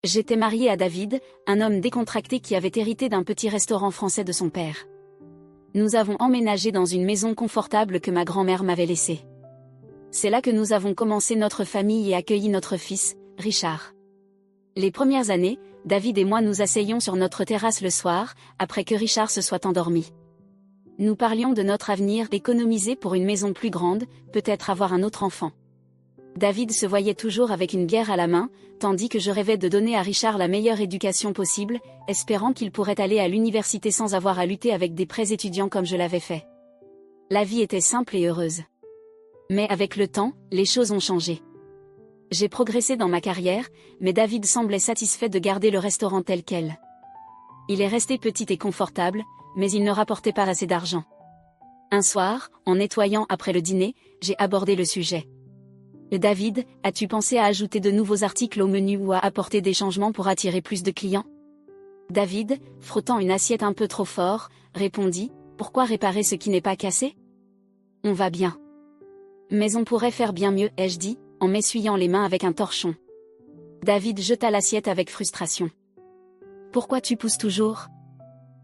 J'étais mariée à David, un homme décontracté qui avait hérité d'un petit restaurant français de son père. Nous avons emménagé dans une maison confortable que ma grand-mère m'avait laissée. C'est là que nous avons commencé notre famille et accueilli notre fils, Richard. Les premières années, David et moi nous asseyions sur notre terrasse le soir, après que Richard se soit endormi. Nous parlions de notre avenir, économiser pour une maison plus grande, peut-être avoir un autre enfant. David se voyait toujours avec une bière à la main, tandis que je rêvais de donner à Richard la meilleure éducation possible, espérant qu'il pourrait aller à l'université sans avoir à lutter avec des prêts étudiants comme je l'avais fait. La vie était simple et heureuse. Mais avec le temps, les choses ont changé. J'ai progressé dans ma carrière, mais David semblait satisfait de garder le restaurant tel quel. Il est resté petit et confortable, mais il ne rapportait pas assez d'argent. Un soir, en nettoyant après le dîner, j'ai abordé le sujet. David, as-tu pensé à ajouter de nouveaux articles au menu ou à apporter des changements pour attirer plus de clients? David, frottant une assiette un peu trop fort, répondit, pourquoi réparer ce qui n'est pas cassé? On va bien. Mais on pourrait faire bien mieux, ai-je dit, en m'essuyant les mains avec un torchon. David jeta l'assiette avec frustration. Pourquoi tu pousses toujours?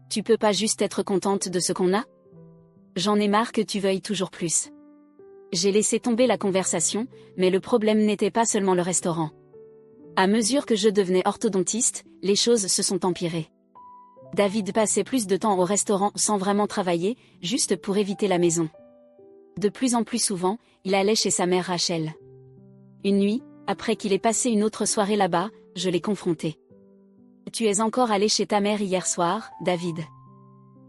Tu peux pas juste être contente de ce qu'on a? J'en ai marre que tu veuilles toujours plus. J'ai laissé tomber la conversation, mais le problème n'était pas seulement le restaurant. À mesure que je devenais orthodontiste, les choses se sont empirées. David passait plus de temps au restaurant sans vraiment travailler, juste pour éviter la maison. De plus en plus souvent, il allait chez sa mère Rachel. Une nuit, après qu'il ait passé une autre soirée là-bas, je l'ai confronté. Tu es encore allé chez ta mère hier soir, David.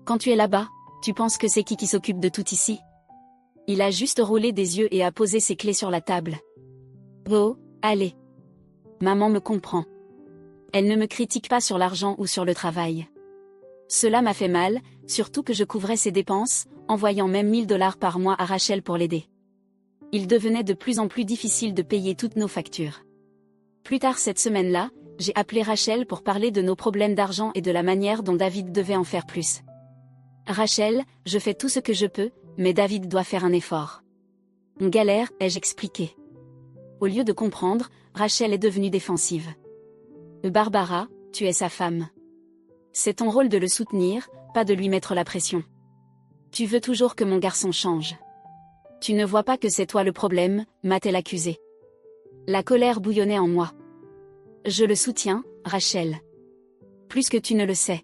Quand tu es là-bas, tu penses que c'est qui s'occupe de tout ici? Il a juste roulé des yeux et a posé ses clés sur la table. Oh, allez. Maman me comprend. Elle ne me critique pas sur l'argent ou sur le travail. Cela m'a fait mal, surtout que je couvrais ses dépenses, envoyant même $1000 par mois à Rachel pour l'aider. Il devenait de plus en plus difficile de payer toutes nos factures. Plus tard cette semaine-là, j'ai appelé Rachel pour parler de nos problèmes d'argent et de la manière dont David devait en faire plus. Rachel, je fais tout ce que je peux, mais David doit faire un effort. On galère, ai-je expliqué. Au lieu de comprendre, Rachel est devenue défensive. Barbara, tu es sa femme. C'est ton rôle de le soutenir, pas de lui mettre la pression. Tu veux toujours que mon garçon change. Tu ne vois pas que c'est toi le problème, m'a-t-elle accusé. La colère bouillonnait en moi. Je le soutiens, Rachel. Plus que tu ne le sais.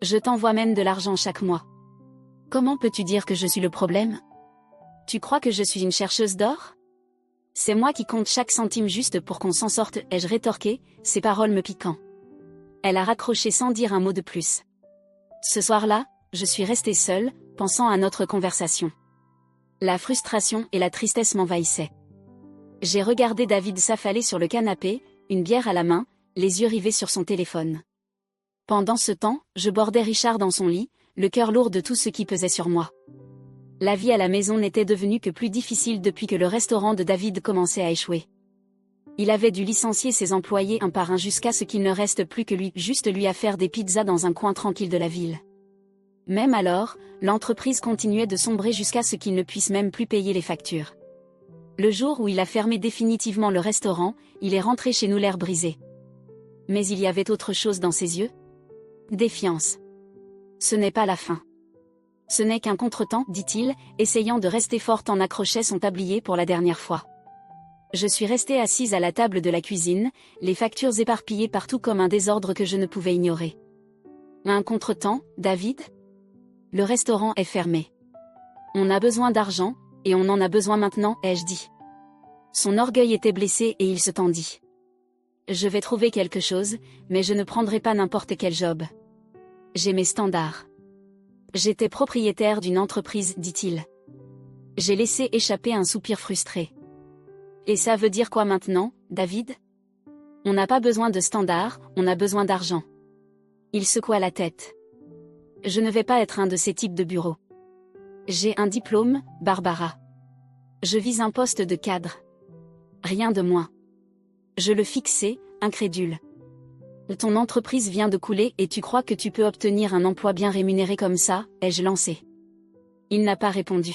Je t'envoie même de l'argent chaque mois. Comment peux-tu dire que je suis le problème? Tu crois que je suis une chercheuse d'or? C'est moi qui compte chaque centime juste pour qu'on s'en sorte, ai-je rétorqué, ses paroles me piquant. Elle a raccroché sans dire un mot de plus. Ce soir-là, je suis restée seule, pensant à notre conversation. La frustration et la tristesse m'envahissaient. J'ai regardé David s'affaler sur le canapé, une bière à la main, les yeux rivés sur son téléphone. Pendant ce temps, je bordais Richard dans son lit, le cœur lourd de tout ce qui pesait sur moi. La vie à la maison n'était devenue que plus difficile depuis que le restaurant de David commençait à échouer. Il avait dû licencier ses employés un par un jusqu'à ce qu'il ne reste plus que lui, juste lui à faire des pizzas dans un coin tranquille de la ville. Même alors, l'entreprise continuait de sombrer jusqu'à ce qu'il ne puisse même plus payer les factures. Le jour où il a fermé définitivement le restaurant, il est rentré chez nous l'air brisé. Mais il y avait autre chose dans ses yeux. Défiance. Ce n'est pas la fin. Ce n'est qu'un contretemps, dit-il, essayant de rester forte en accrochant son tablier pour la dernière fois. Je suis restée assise à la table de la cuisine, les factures éparpillées partout comme un désordre que je ne pouvais ignorer. Un contretemps, David? Le restaurant est fermé. On a besoin d'argent, et on en a besoin maintenant, ai-je dit. Son orgueil était blessé et il se tendit. Je vais trouver quelque chose, mais je ne prendrai pas n'importe quel job. J'ai mes standards. J'étais propriétaire d'une entreprise, dit-il. J'ai laissé échapper un soupir frustré. Et ça veut dire quoi maintenant, David? On n'a pas besoin de standards, on a besoin d'argent. Il secoua la tête. Je ne vais pas être un de ces types de bureau. J'ai un diplôme, Barbara. Je vise un poste de cadre. Rien de moins. Je le fixais, incrédule. Ton entreprise vient de couler et tu crois que tu peux obtenir un emploi bien rémunéré comme ça, ai-je lancé. Il n'a pas répondu.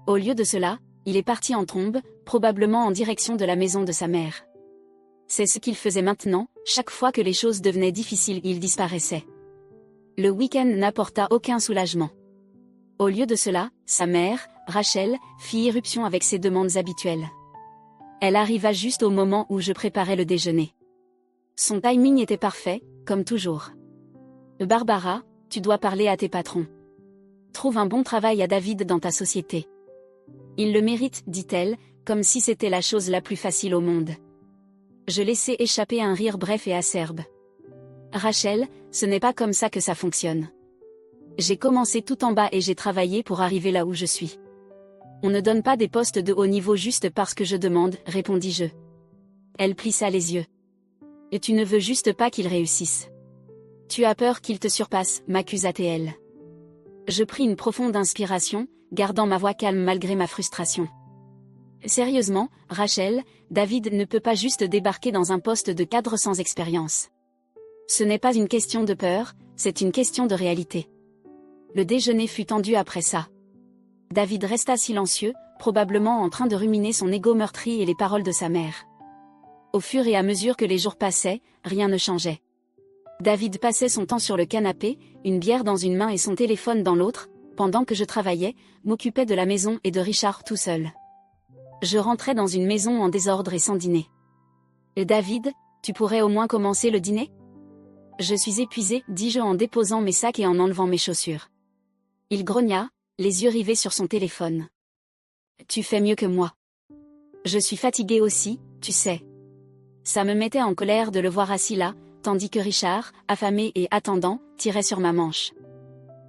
Au lieu de cela, il est parti en trombe, probablement en direction de la maison de sa mère. C'est ce qu'il faisait maintenant, Chaque fois que les choses devenaient difficiles, il disparaissait. Le week-end n'apporta aucun soulagement. Au lieu de cela, sa mère, Rachel, fit irruption avec ses demandes habituelles. Elle arriva juste au moment où je préparais le déjeuner. Son timing était parfait, comme toujours. Barbara, tu dois parler à tes patrons. Trouve un bon travail à David dans ta société. Il le mérite, dit-elle, comme si c'était la chose la plus facile au monde. Je laissai échapper un rire bref et acerbe. Rachel, ce n'est pas comme ça que ça fonctionne. J'ai commencé tout en bas et j'ai travaillé pour arriver là où je suis. On ne donne pas des postes de haut niveau juste parce que je demande, répondis-je. Elle plissa les yeux. Et tu ne veux juste pas qu'il réussisse. Tu as peur qu'il te surpasse, m'accusa-t-elle. Je pris une profonde inspiration, gardant ma voix calme malgré ma frustration. Sérieusement, Rachel, David ne peut pas juste débarquer dans un poste de cadre sans expérience. Ce n'est pas une question de peur, c'est une question de réalité. Le déjeuner fut tendu après ça. David resta silencieux, probablement en train de ruminer son ego meurtri et les paroles de sa mère. Au fur et à mesure que les jours passaient, rien ne changeait. David passait son temps sur le canapé, une bière dans une main et son téléphone dans l'autre, pendant que je travaillais, m'occupais de la maison et de Richard tout seul. Je rentrais dans une maison en désordre et sans dîner. David, tu pourrais au moins commencer le dîner ? Je suis épuisé, dis-je en déposant mes sacs et en enlevant mes chaussures. Il grogna, les yeux rivés sur son téléphone. Tu fais mieux que moi. Je suis fatigué aussi, tu sais. Ça me mettait en colère de le voir assis là, tandis que Richard, affamé et attendant, tirait sur ma manche.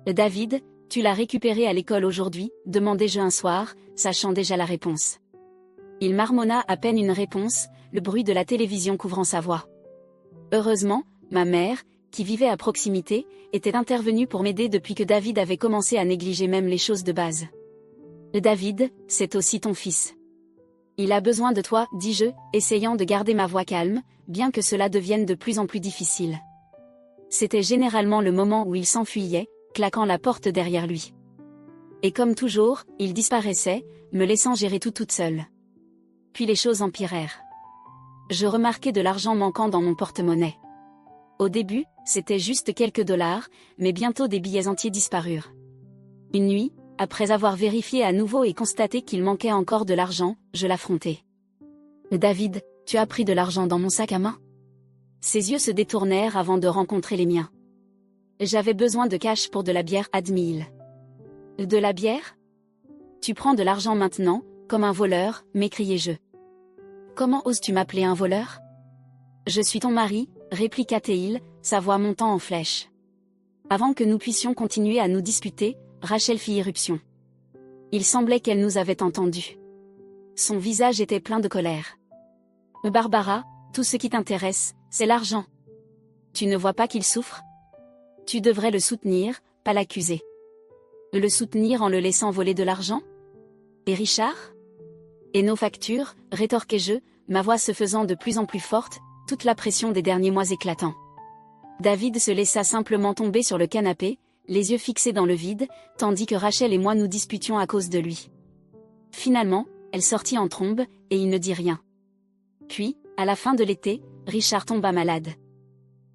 David, tu l'as récupéré à l'école aujourd'hui, demandai-je un soir, sachant déjà la réponse. Il marmonna à peine une réponse, le bruit de la télévision couvrant sa voix. Heureusement, ma mère, qui vivait à proximité, était intervenue pour m'aider depuis que David avait commencé à négliger même les choses de base. David, c'est aussi ton fils. Il a besoin de toi, dis-je, essayant de garder ma voix calme, bien que cela devienne de plus en plus difficile. C'était généralement le moment où il s'enfuyait, claquant la porte derrière lui. Et comme toujours, il disparaissait, me laissant gérer tout toute seule. Puis les choses empirèrent. Je remarquai de l'argent manquant dans mon porte-monnaie. Au début, c'était juste quelques dollars, mais bientôt des billets entiers disparurent. Une nuit, après avoir vérifié à nouveau et constaté qu'il manquait encore de l'argent, je l'affrontai. David, tu as pris de l'argent dans mon sac à main ? Ses yeux se détournèrent avant de rencontrer les miens. J'avais besoin de cash pour de la bière, admis-il. De la bière ? Tu prends de l'argent maintenant, comme un voleur, m'écriai-je. Comment oses-tu m'appeler un voleur ? Je suis ton mari, répliqua-t-il, sa voix montant en flèche. Avant que nous puissions continuer à nous disputer, Rachel fit irruption. Il semblait qu'elle nous avait entendus. Son visage était plein de colère. Barbara, tout ce qui t'intéresse, c'est l'argent. Tu ne vois pas qu'il souffre ? Tu devrais le soutenir, pas l'accuser. Le soutenir en le laissant voler de l'argent ? Et Richard ? Et nos factures, rétorquai-je, ma voix se faisant de plus en plus forte, toute la pression des derniers mois éclatant. David se laissa simplement tomber sur le canapé, les yeux fixés dans le vide, tandis que Rachel et moi nous disputions à cause de lui. Finalement, elle sortit en trombe, et il ne dit rien. Puis, à la fin de l'été, Richard tomba malade.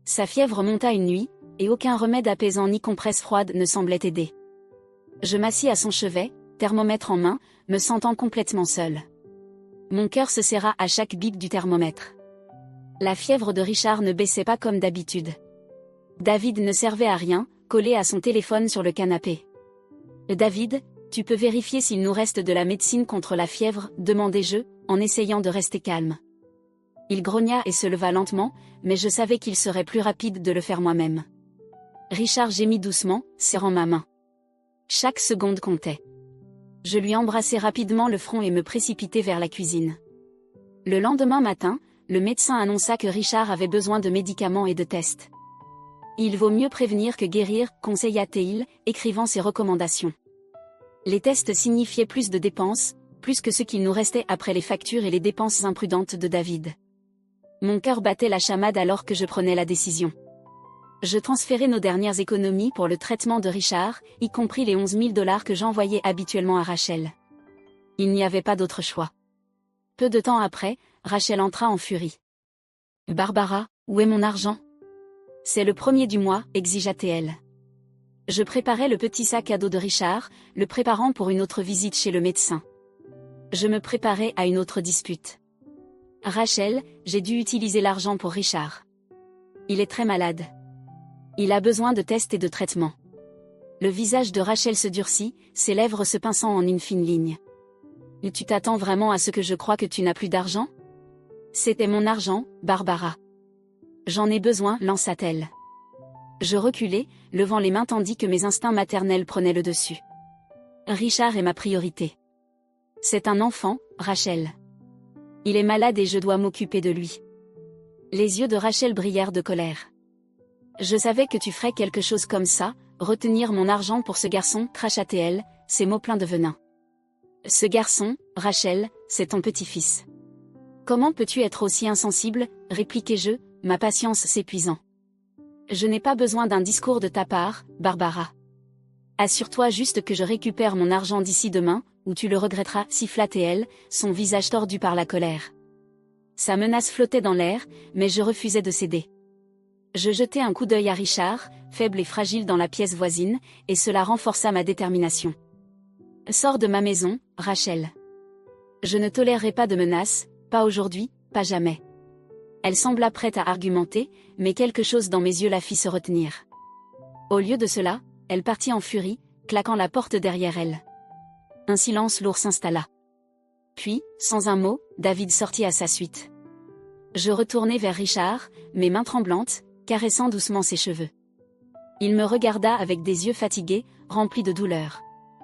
Sa fièvre monta une nuit, et aucun remède apaisant ni compresse froide ne semblait aider. Je m'assis à son chevet, thermomètre en main, me sentant complètement seule. Mon cœur se serra à chaque bip du thermomètre. La fièvre de Richard ne baissait pas comme d'habitude. David ne servait à rien, collé à son téléphone sur le canapé. David, tu peux vérifier s'il nous reste de la médecine contre la fièvre, demandai-je, en essayant de rester calme. Il grogna et se leva lentement, mais je savais qu'il serait plus rapide de le faire moi-même. Richard gémit doucement, serrant ma main. Chaque seconde comptait. Je lui embrassai rapidement le front et me précipitai vers la cuisine. Le lendemain matin, le médecin annonça que Richard avait besoin de médicaments et de tests. Il vaut mieux prévenir que guérir, conseilla-t-il, écrivant ses recommandations. Les tests signifiaient plus de dépenses, plus que ce qu'il nous restait après les factures et les dépenses imprudentes de David. Mon cœur battait la chamade alors que je prenais la décision. Je transférai nos dernières économies pour le traitement de Richard, y compris les 11 000 $ que j'envoyais habituellement à Rachel. Il n'y avait pas d'autre choix. Peu de temps après, Rachel entra en furie. Barbara, Où est mon argent? C'est le premier du mois, exigea-t-elle. Je préparais le petit sac à dos de Richard, le préparant pour une autre visite chez le médecin. Je me préparais à une autre dispute. Rachel, j'ai dû utiliser l'argent pour Richard. Il est très malade. Il a besoin de tests et de traitements. Le visage de Rachel se durcit, ses lèvres se pinçant en une fine ligne. Tu t'attends vraiment à ce que je croie que tu n'as plus d'argent? C'était mon argent, Barbara. J'en ai besoin, lança-t-elle. Je reculai, levant les mains tandis que mes instincts maternels prenaient le dessus. Richard est ma priorité. C'est un enfant, Rachel. Il est malade et je dois m'occuper de lui. Les yeux de Rachel brillèrent de colère. Je savais que tu ferais quelque chose comme ça, retenir mon argent pour ce garçon, cracha-t-elle, ses mots pleins de venin. Ce garçon, Rachel, c'est ton petit-fils. Comment peux-tu être aussi insensible, répliquai-je, ma patience s'épuisant. Je n'ai pas besoin d'un discours de ta part, Barbara. Assure-toi juste que je récupère mon argent d'ici demain, ou tu le regretteras, siffla-t-elle, son visage tordu par la colère. Sa menace flottait dans l'air, mais je refusais de céder. Je jetai un coup d'œil à Richard, faible et fragile dans la pièce voisine, et cela renforça ma détermination. Sors de ma maison, Rachel. Je ne tolérerai pas de menaces, pas aujourd'hui, pas jamais. Elle sembla prête à argumenter, mais quelque chose dans mes yeux la fit se retenir. Au lieu de cela, elle partit en furie, claquant la porte derrière elle. Un silence lourd s'installa. Puis, sans un mot, David sortit à sa suite. Je retournai vers Richard, mes mains tremblantes, caressant doucement ses cheveux. Il me regarda avec des yeux fatigués, remplis de douleur.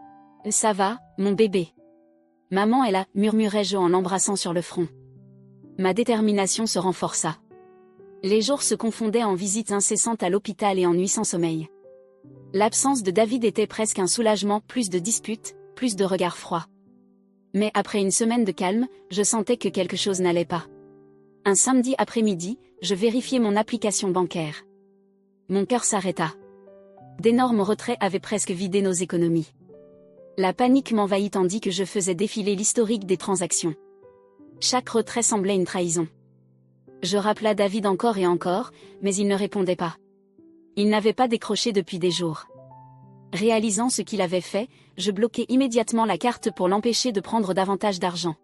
« Ça va, mon bébé. Maman est là, murmurai-je en l'embrassant sur le front. Ma détermination se renforça. Les jours se confondaient en visites incessantes à l'hôpital et en nuits sans sommeil. L'absence de David était presque un soulagement, plus de disputes, plus de regards froids. Mais après une semaine de calme, je sentais que quelque chose n'allait pas. Un samedi après-midi, je vérifiais mon application bancaire. Mon cœur s'arrêta. D'énormes retraits avaient presque vidé nos économies. La panique m'envahit tandis que je faisais défiler l'historique des transactions. Chaque retrait semblait une trahison. Je rappela David encore et encore, mais il ne répondait pas. Il n'avait pas décroché depuis des jours. Réalisant ce qu'il avait fait, je bloquai immédiatement la carte pour l'empêcher de prendre davantage d'argent.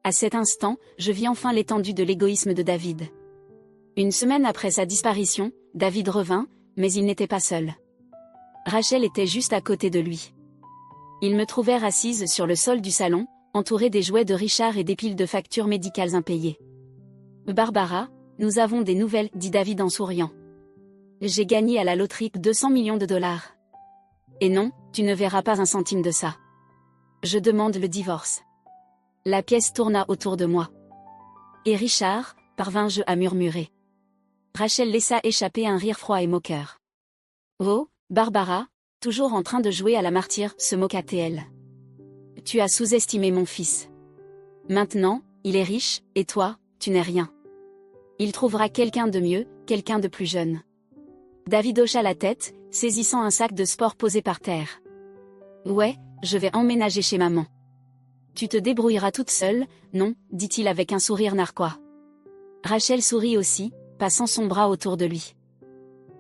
À cet instant, je vis enfin l'étendue de l'égoïsme de David. Une semaine après sa disparition, David revint, mais il n'était pas seul. Rachel était juste à côté de lui. Ils me trouvèrent assise sur le sol du salon, entourée des jouets de Richard et des piles de factures médicales impayées. « Barbara, nous avons des nouvelles, dit David en souriant. J'ai gagné à la loterie 200 millions de dollars. Et non, tu ne verras pas un centime de ça. Je demande le divorce. » La pièce tourna autour de moi. Et Richard, parvins-je à murmurer. Rachel laissa échapper un rire froid et moqueur. Oh, Barbara, toujours en train de jouer à la martyre, se moqua-t-elle. Tu as sous-estimé mon fils. Maintenant, il est riche, et toi, tu n'es rien. Il trouvera quelqu'un de mieux, quelqu'un de plus jeune. David hocha la tête, saisissant un sac de sport posé par terre. Ouais, je vais emménager chez maman. Tu te débrouilleras toute seule, non, dit-il avec un sourire narquois. Rachel sourit aussi, passant son bras autour de lui.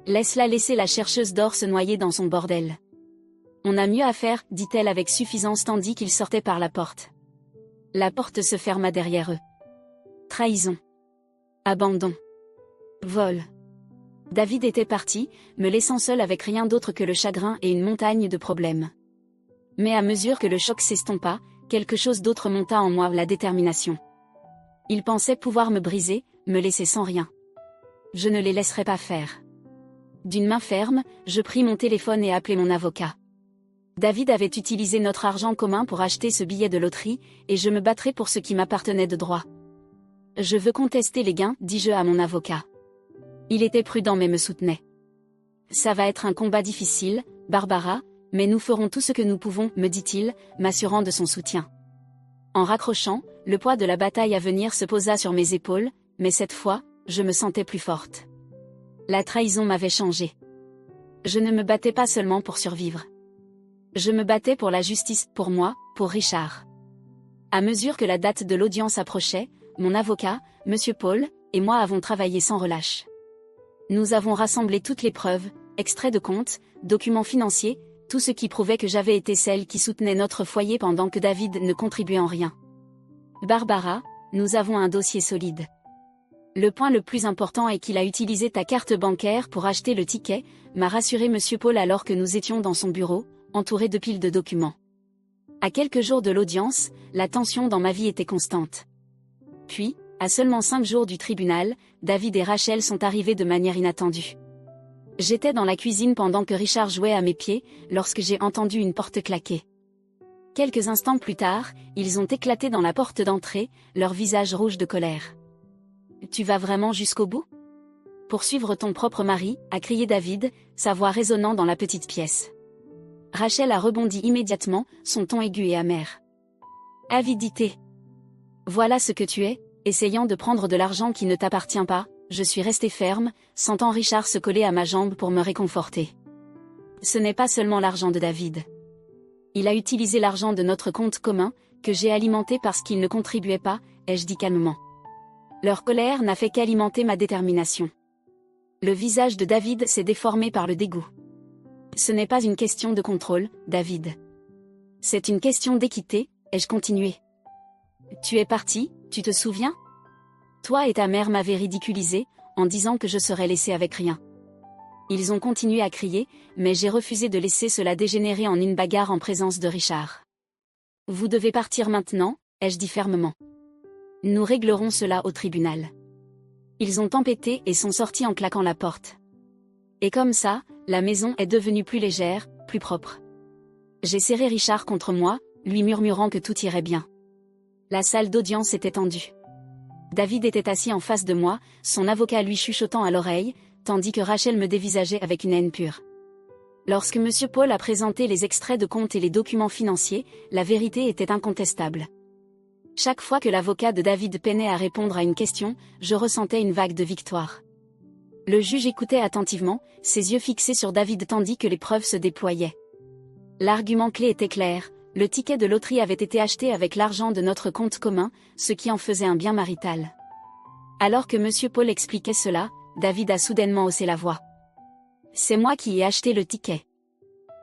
Laisse-la laisser la chercheuse d'or se noyer dans son bordel. On a mieux à faire, dit-elle avec suffisance tandis qu'il sortait par la porte. La porte se ferma derrière eux. Trahison. Abandon. Vol. David était parti, me laissant seul avec rien d'autre que le chagrin et une montagne de problèmes. Mais à mesure que le choc s'estompa, quelque chose d'autre monta en moi, la détermination. Il pensait pouvoir me briser, me laisser sans rien. Je ne les laisserai pas faire. D'une main ferme, je pris mon téléphone et appelai mon avocat. David avait utilisé notre argent commun pour acheter ce billet de loterie, et je me battrai pour ce qui m'appartenait de droit. Je veux contester les gains, dis-je à mon avocat. Il était prudent mais me soutenait. Ça va être un combat difficile, Barbara, mais nous ferons tout ce que nous pouvons, me dit-il, m'assurant de son soutien. En raccrochant, le poids de la bataille à venir se posa sur mes épaules, mais cette fois, je me sentais plus forte. La trahison m'avait changé. Je ne me battais pas seulement pour survivre. Je me battais pour la justice, pour moi, pour Richard. À mesure que la date de l'audience approchait, mon avocat, M. Paul, et moi avons travaillé sans relâche. Nous avons rassemblé toutes les preuves, extraits de comptes, documents financiers, tout ce qui prouvait que j'avais été celle qui soutenait notre foyer pendant que David ne contribuait en rien. Barbara, nous avons un dossier solide. Le point le plus important est qu'il a utilisé ta carte bancaire pour acheter le ticket, m'a rassuré Monsieur Paul alors que nous étions dans son bureau, entouré de piles de documents. À quelques jours de l'audience, la tension dans ma vie était constante. Puis, à seulement 5 jours du tribunal, David et Rachel sont arrivés de manière inattendue. J'étais dans la cuisine pendant que Richard jouait à mes pieds, lorsque j'ai entendu une porte claquer. Quelques instants plus tard, ils ont éclaté dans la porte d'entrée, leur visage rouge de colère. « Tu vas vraiment jusqu'au bout ? Poursuivre ton propre mari » a crié David, sa voix résonnant dans la petite pièce. Rachel a rebondi immédiatement, son ton aigu et amer. « Avidité. Voilà ce que tu es, essayant de prendre de l'argent qui ne t'appartient pas. » Je suis restée ferme, sentant Richard se coller à ma jambe pour me réconforter. Ce n'est pas seulement l'argent de David. Il a utilisé l'argent de notre compte commun, que j'ai alimenté parce qu'il ne contribuait pas, ai-je dit calmement. Leur colère n'a fait qu'alimenter ma détermination. Le visage de David s'est déformé par le dégoût. Ce n'est pas une question de contrôle, David. C'est une question d'équité, ai-je continué. Tu es parti, tu te souviens ? Toi et ta mère m'avaient ridiculisé, en disant que je serais laissée avec rien. Ils ont continué à crier, mais j'ai refusé de laisser cela dégénérer en une bagarre en présence de Richard. Vous devez partir maintenant, ai-je dit fermement. Nous réglerons cela au tribunal. Ils ont tempêté et sont sortis en claquant la porte. Et comme ça, la maison est devenue plus légère, plus propre. J'ai serré Richard contre moi, lui murmurant que tout irait bien. La salle d'audience était tendue. David était assis en face de moi, son avocat lui chuchotant à l'oreille, tandis que Rachel me dévisageait avec une haine pure. Lorsque M. Paul a présenté les extraits de comptes et les documents financiers, la vérité était incontestable. Chaque fois que l'avocat de David peinait à répondre à une question, je ressentais une vague de victoire. Le juge écoutait attentivement, ses yeux fixés sur David tandis que les preuves se déployaient. L'argument clé était clair. Le ticket de loterie avait été acheté avec l'argent de notre compte commun, ce qui en faisait un bien marital. Alors que M. Paul expliquait cela, David a soudainement haussé la voix. « C'est moi qui ai acheté le ticket.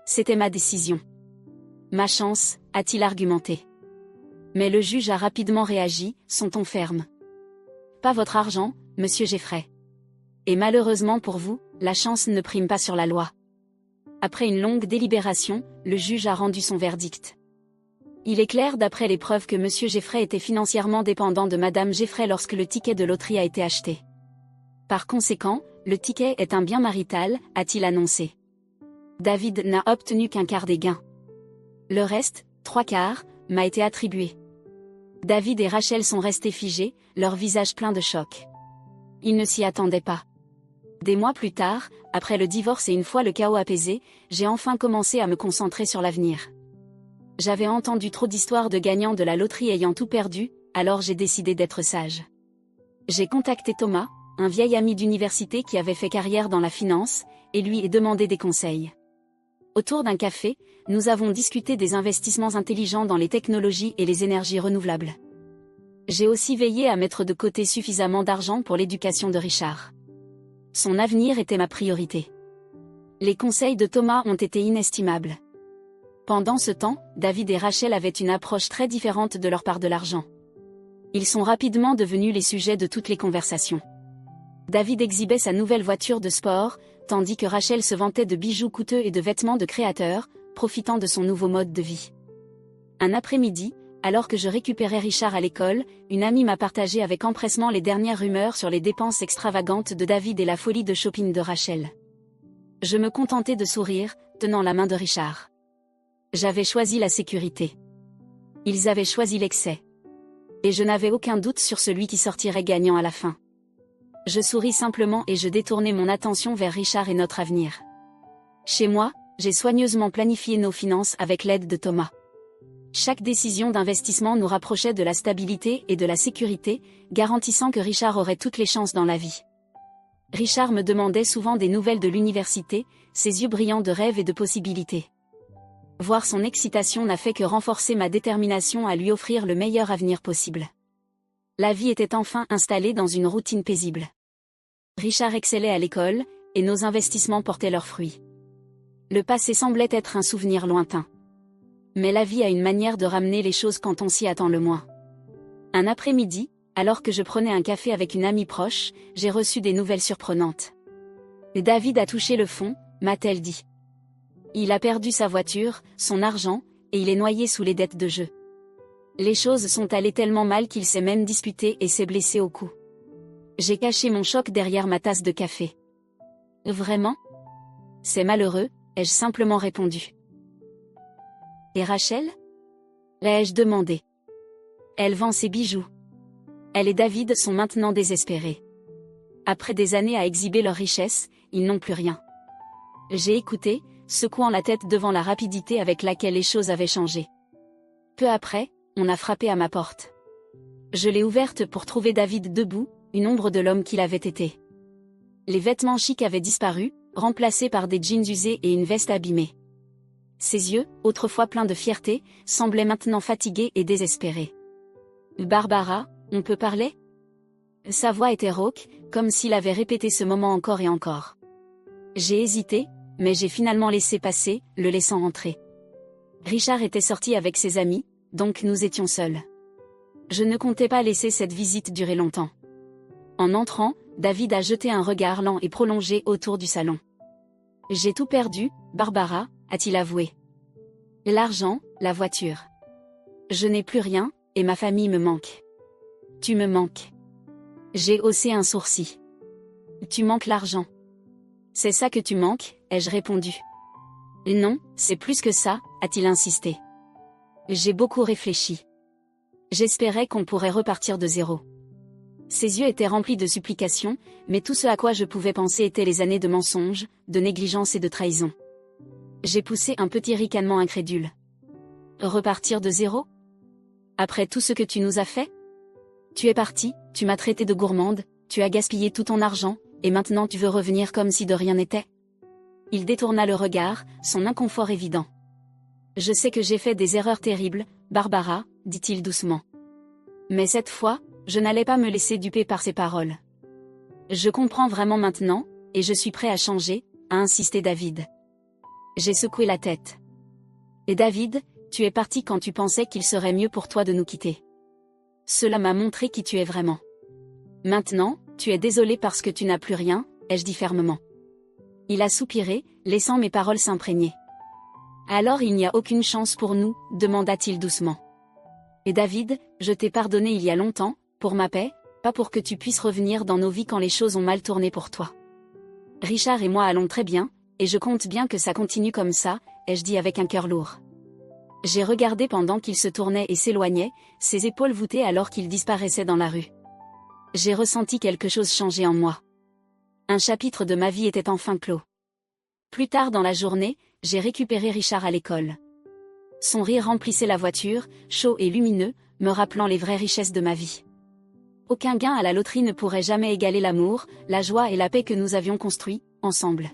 C'était ma décision. Ma chance, a-t-il argumenté. Mais le juge a rapidement réagi, son ton ferme. Pas votre argent, monsieur Jeffrey. Et malheureusement pour vous, la chance ne prime pas sur la loi. Après une longue délibération, le juge a rendu son verdict. Il est clair d'après les preuves que monsieur Jeffrey était financièrement dépendant de madame Jeffrey lorsque le ticket de loterie a été acheté. Par conséquent, le ticket est un bien marital, a-t-il annoncé. David n'a obtenu qu'un quart des gains. Le reste, 3/4, m'a été attribué. David et Rachel sont restés figés, leur visage plein de choc. Ils ne s'y attendaient pas. Des mois plus tard, après le divorce et une fois le chaos apaisé, j'ai enfin commencé à me concentrer sur l'avenir. J'avais entendu trop d'histoires de gagnants de la loterie ayant tout perdu, alors j'ai décidé d'être sage. J'ai contacté Thomas, un vieil ami d'université qui avait fait carrière dans la finance, et lui ai demandé des conseils. Autour d'un café, nous avons discuté des investissements intelligents dans les technologies et les énergies renouvelables. J'ai aussi veillé à mettre de côté suffisamment d'argent pour l'éducation de Richard. Son avenir était ma priorité. Les conseils de Thomas ont été inestimables. Pendant ce temps, David et Rachel avaient une approche très différente de leur part de l'argent. Ils sont rapidement devenus les sujets de toutes les conversations. David exhibait sa nouvelle voiture de sport, tandis que Rachel se vantait de bijoux coûteux et de vêtements de créateur, profitant de son nouveau mode de vie. Un après-midi, alors que je récupérais Richard à l'école, une amie m'a partagé avec empressement les dernières rumeurs sur les dépenses extravagantes de David et la folie de shopping de Rachel. Je me contentais de sourire, tenant la main de Richard. J'avais choisi la sécurité. Ils avaient choisi l'excès. Et je n'avais aucun doute sur celui qui sortirait gagnant à la fin. Je souris simplement et je détournai mon attention vers Richard et notre avenir. Chez moi, j'ai soigneusement planifié nos finances avec l'aide de Thomas. Chaque décision d'investissement nous rapprochait de la stabilité et de la sécurité, garantissant que Richard aurait toutes les chances dans la vie. Richard me demandait souvent des nouvelles de l'université, ses yeux brillants de rêves et de possibilités. Voir son excitation n'a fait que renforcer ma détermination à lui offrir le meilleur avenir possible. La vie était enfin installée dans une routine paisible. Richard excellait à l'école, et nos investissements portaient leurs fruits. Le passé semblait être un souvenir lointain. Mais la vie a une manière de ramener les choses quand on s'y attend le moins. Un après-midi, alors que je prenais un café avec une amie proche, j'ai reçu des nouvelles surprenantes. David a touché le fond, m'a-t-elle dit. Il a perdu sa voiture, son argent, et il est noyé sous les dettes de jeu. Les choses sont allées tellement mal qu'il s'est même disputé et s'est blessé au cou. J'ai caché mon choc derrière ma tasse de café. Vraiment? C'est malheureux, ai-je simplement répondu. Et Rachel? L'ai-je demandé. Elle vend ses bijoux. Elle et David sont maintenant désespérés. Après des années à exhiber leur richesse, ils n'ont plus rien. J'ai écouté, secouant la tête devant la rapidité avec laquelle les choses avaient changé. Peu après, on a frappé à ma porte. Je l'ai ouverte pour trouver David debout, une ombre de l'homme qu'il avait été. Les vêtements chics avaient disparu, remplacés par des jeans usés et une veste abîmée. Ses yeux, autrefois pleins de fierté, semblaient maintenant fatigués et désespérés. Barbara, on peut parler? Sa voix était rauque, comme s'il avait répété ce moment encore et encore. J'ai hésité, mais j'ai finalement laissé passer, le laissant entrer. Richard était sorti avec ses amis, donc nous étions seuls. Je ne comptais pas laisser cette visite durer longtemps. En entrant, David a jeté un regard lent et prolongé autour du salon. J'ai tout perdu, Barbara, a-t-il avoué. L'argent, la voiture. Je n'ai plus rien, et ma famille me manque. Tu me manques. J'ai haussé un sourcil. Tu manques l'argent. C'est ça que tu manques, ai-je répondu. Non, c'est plus que ça, a-t-il insisté. J'ai beaucoup réfléchi. J'espérais qu'on pourrait repartir de zéro. Ses yeux étaient remplis de supplications, mais tout ce à quoi je pouvais penser étaient les années de mensonges, de négligence et de trahison. J'ai poussé un petit ricanement incrédule. Repartir de zéro? Après tout ce que tu nous as fait? Tu es parti, tu m'as traité de gourmande, tu as gaspillé tout ton argent, et maintenant tu veux revenir comme si de rien n'était? Il détourna le regard, son inconfort évident. Je sais que j'ai fait des erreurs terribles, Barbara, dit-il doucement. Mais cette fois, je n'allais pas me laisser duper par ses paroles. Je comprends vraiment maintenant, et je suis prêt à changer, a insisté David. J'ai secoué la tête. Et David, tu es parti quand tu pensais qu'il serait mieux pour toi de nous quitter. Cela m'a montré qui tu es vraiment. Maintenant, tu es désolé parce que tu n'as plus rien, ai-je dit fermement. Il a soupiré, laissant mes paroles s'imprégner. Alors il n'y a aucune chance pour nous, demanda-t-il doucement. Et David, je t'ai pardonné il y a longtemps, pour ma paix, pas pour que tu puisses revenir dans nos vies quand les choses ont mal tourné pour toi. Richard et moi allons très bien, et je compte bien que ça continue comme ça, ai-je dit avec un cœur lourd. J'ai regardé pendant qu'il se tournait et s'éloignait, ses épaules voûtées alors qu'il disparaissait dans la rue. J'ai ressenti quelque chose changer en moi. Un chapitre de ma vie était enfin clos. Plus tard dans la journée, j'ai récupéré Richard à l'école. Son rire remplissait la voiture, chaud et lumineux, me rappelant les vraies richesses de ma vie. Aucun gain à la loterie ne pourrait jamais égaler l'amour, la joie et la paix que nous avions construits, ensemble.